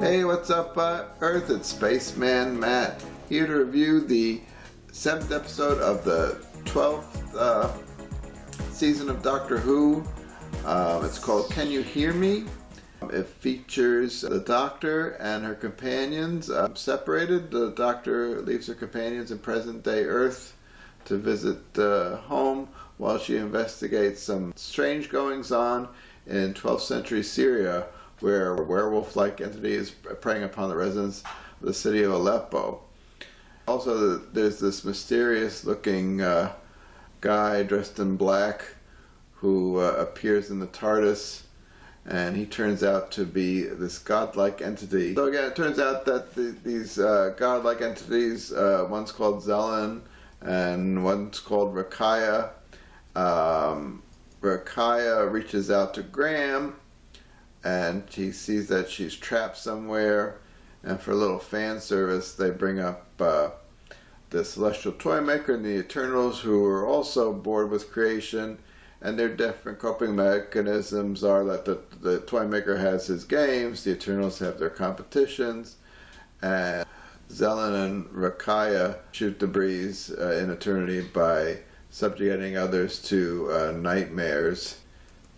Hey, what's up, Earth? It's Spaceman Matt here to review the 7th episode of the 12th season of Doctor Who. It's called Can You Hear Me? It features the Doctor and her companions separated. The Doctor leaves her companions in present-day Earth to visit home while she investigates some strange goings-on in 12th century Syria, where a werewolf-like entity is preying upon the residents of the city of Aleppo. Also, there's this mysterious-looking guy dressed in black who appears in the TARDIS, and he turns out to be this godlike entity. So again, it turns out that these godlike entities, one's called Zelen and one's called Rakaya. Rakaya reaches out to Graham, and he sees that she's trapped somewhere, and for a little fan service they bring up the Celestial Toymaker and the Eternals, who are also bored with creation, and their different coping mechanisms are that the Toymaker has his games, the Eternals have their competitions, and Zelen and Rakaya shoot the breeze in eternity by subjugating others to nightmares.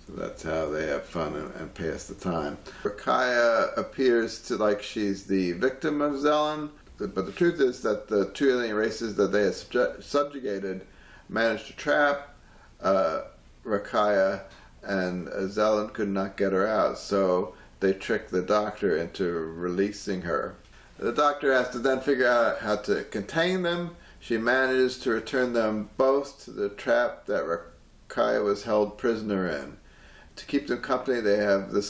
So that's how they have fun and pass the time. Rakaya appears to like she's the victim of Zelen, but the truth is that the two alien races that they had subjugated managed to trap Rakaya, and Zelen could not get her out, so they tricked the Doctor into releasing her. The Doctor has to then figure out how to contain them. She manages to return them both to the trap that Rakaya was held prisoner in. To keep them company, they have the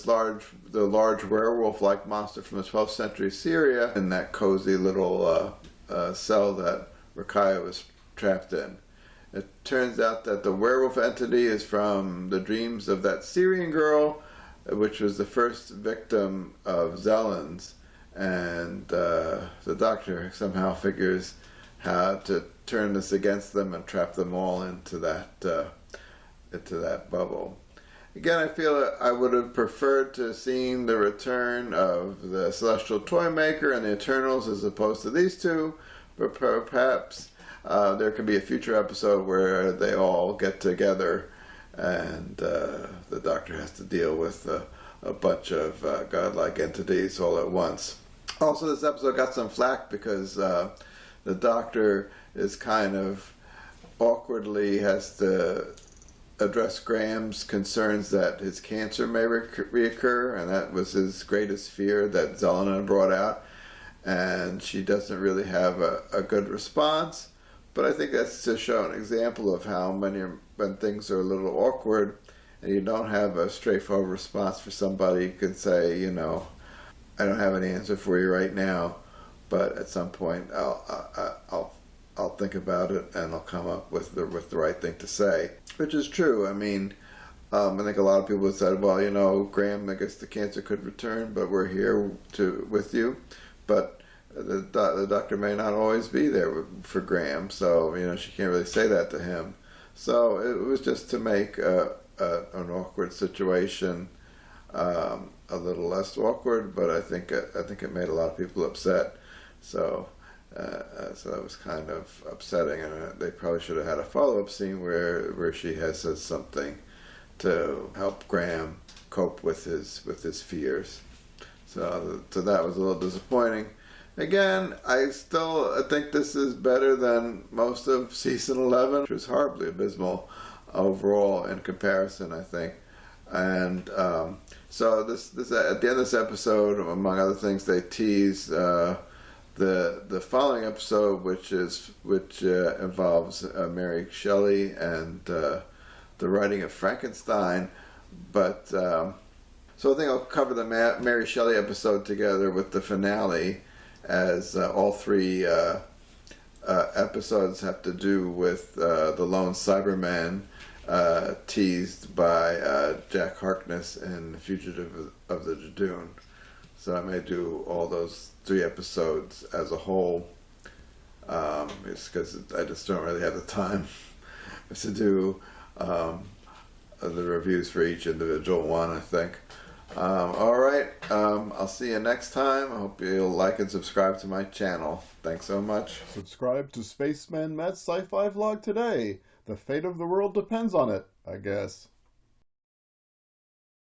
large werewolf-like monster from the 12th century Syria in that cozy little cell that Rakaya was trapped in. It turns out that the werewolf entity is from the dreams of that Syrian girl, which was the first victim of Zelen's, and the Doctor somehow figures how to turn this against them and trap them all into that bubble. Again, I feel I would have preferred to have seen the return of the Celestial Toymaker and the Eternals as opposed to these two, but perhaps there could be a future episode where they all get together and the Doctor has to deal with a bunch of godlike entities all at once. Also, this episode got some flack because the Doctor is kind of awkwardly has to address Graham's concerns that his cancer may reoccur, and that was his greatest fear that Zelen had brought out, and she doesn't really have a good response. But I think that's to show an example of how when things are a little awkward and you don't have a straightforward response for somebody, you can say, you know, I don't have an answer for you right now, but at some point I'll think about it and I'll come up with the right thing to say, which is true. I mean, I think a lot of people have said, well, you know, Graham, I guess the cancer could return, but we're here with you. But the Doctor may not always be there for Graham, so, you know, she can't really say that to him. So it was just to make an awkward situation a little less awkward, but I think it made a lot of people upset. So that was kind of upsetting, and they probably should have had a follow-up scene where she has said something to help Graham cope with his fears. So that was a little disappointing. Again, I think this is better than most of season 11, which was horribly abysmal overall in comparison, I think. And so this at the end of this episode, among other things, they tease the following episode, which involves Mary Shelley and the writing of Frankenstein. But so I think I'll cover the Mary Shelley episode together with the finale, as all three episodes have to do with the lone Cyberman teased by Jack Harkness in Fugitive of the Jadoon. So I may do all those 3 episodes as a whole, just because I just don't really have the time to do the reviews for each individual one, I think. Alright, I'll see you next time. I hope you'll like and subscribe to my channel. Thanks so much. Subscribe to Spaceman Matt's Sci-Fi vlog today. The fate of the world depends on it, I guess.